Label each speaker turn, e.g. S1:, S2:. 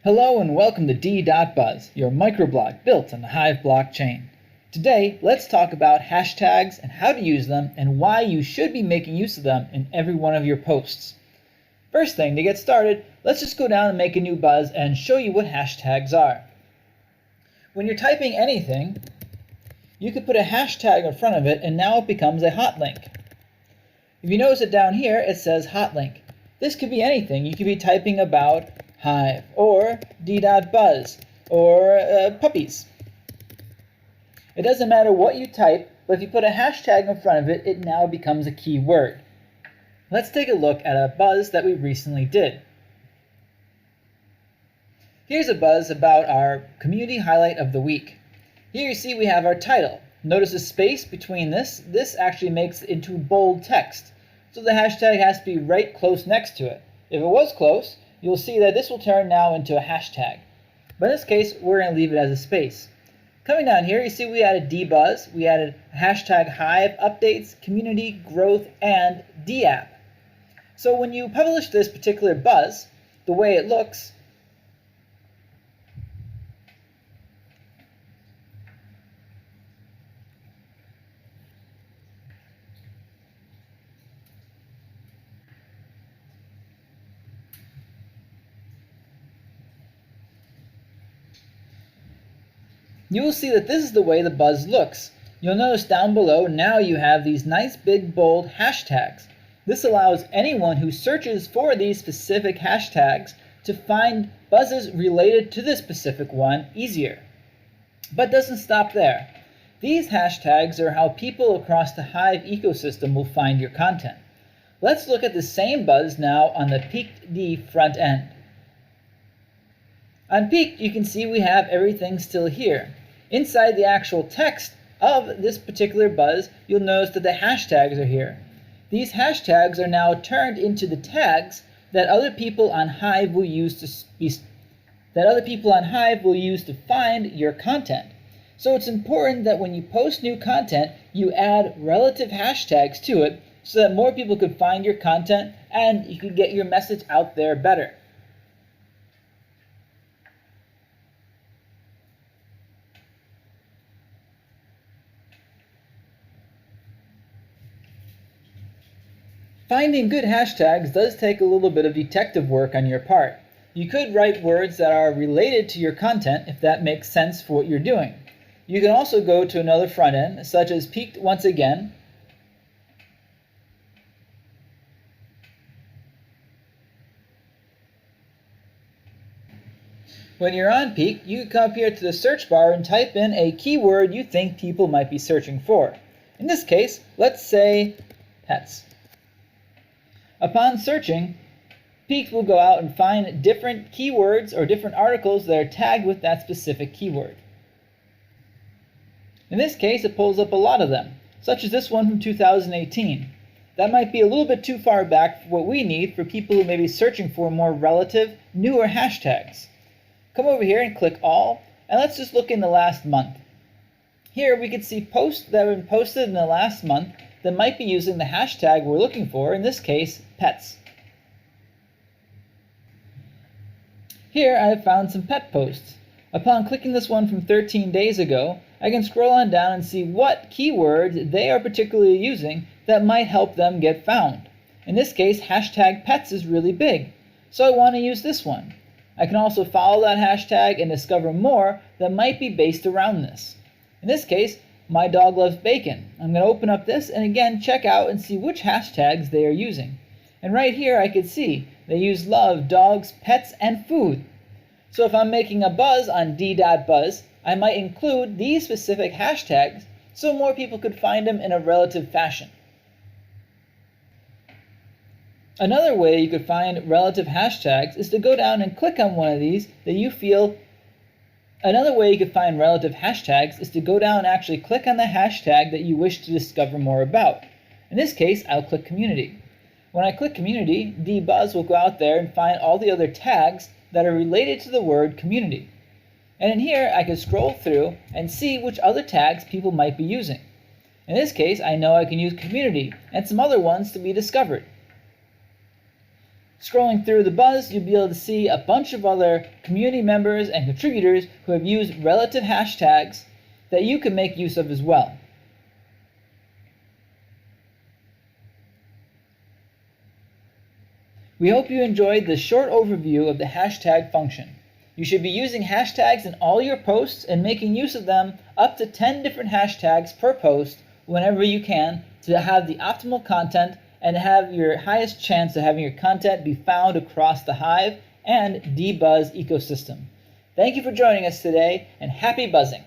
S1: Hello and welcome to D.Buzz, your microblog built on the Hive blockchain. Today, let's talk about hashtags and how to use them and why you should be making use of them in every one of your posts. First thing, to get started, let's just go down and make a new buzz and show you what hashtags are. When you're typing anything, you could put a hashtag in front of it and now it becomes a hot link. If you notice it down here, it says hot link. This could be anything. You could be typing about Hive, or D.Buzz, or puppies. It doesn't matter what you type, but if you put a hashtag in front of it, it now becomes a keyword. Let's take a look at a buzz that we recently did. Here's a buzz about our community highlight of the week. Here you see we have our title. Notice the space between this. This actually makes it into bold text. So the hashtag has to be right close next to it. If it was close, you'll see that this will turn now into a hashtag. But in this case, we're going to leave it as a space. Coming down here, you see we added D.Buzz, we added hashtag Hive updates, community, growth, and D-app. So when you publish this particular buzz, the way it looks, you will see that this is the way the buzz looks. You'll notice down below now you have these nice big bold hashtags. This allows anyone who searches for these specific hashtags to find buzzes related to this specific one easier. But it doesn't stop there. These hashtags are how people across the Hive ecosystem will find your content. Let's look at the same buzz now on the Peaked front end. On Peaked, you can see we have everything still here. Inside the actual text of this particular buzz, you'll notice that the hashtags are here. These hashtags are now turned into the tags that other people on Hive will use to find your content. So it's important that when you post new content, you add relative hashtags to it so that more people could find your content and you could get your message out there better. Finding good hashtags does take a little bit of detective work on your part. You could write words that are related to your content if that makes sense for what you're doing. You can also go to another front end, such as Peaked once again. When you're on Peaked, you can come up here to the search bar and type in a keyword you think people might be searching for. In this case, let's say pets. Upon searching, Peaked will go out and find different keywords or different articles that are tagged with that specific keyword. In this case, it pulls up a lot of them, such as this one from 2018. That might be a little bit too far back for what we need for people who may be searching for more relative, newer hashtags. Come over here and click All, and let's just look in the last month. Here we can see posts that have been posted in the last month that might be using the hashtag we're looking for, in this case, pets. Here I have found some pet posts. Upon clicking this one from 13 days ago, I can scroll on down and see what keywords they are particularly using that might help them get found. In this case, hashtag pets is really big, so I want to use this one. I can also follow that hashtag and discover more that might be based around this. In this case, my dog loves bacon. I'm going to open up this and again check out and see which hashtags they are using. And right here I can see they use love, dogs, pets, and food. So if I'm making a buzz on D.Buzz, I might include these specific hashtags so more people could find them in a relative fashion. Another way you could find relative hashtags is to go down and click on one of these that you feel. Another way you could find relative hashtags is to go down and actually click on the hashtag that you wish to discover more about. In this case, I'll click Community. When I click Community, D.Buzz will go out there and find all the other tags that are related to the word community. And in here, I can scroll through and see which other tags people might be using. In this case, I know I can use community and some other ones to be discovered. Scrolling through the Buzz, you'll be able to see a bunch of other community members and contributors who have used relative hashtags that you can make use of as well. We hope you enjoyed this short overview of the hashtag function. You should be using hashtags in all your posts and making use of them up to 10 different hashtags per post whenever you can to have the optimal content and have your highest chance of having your content be found across the Hive and D.Buzz ecosystem. Thank you for joining us today, and happy buzzing!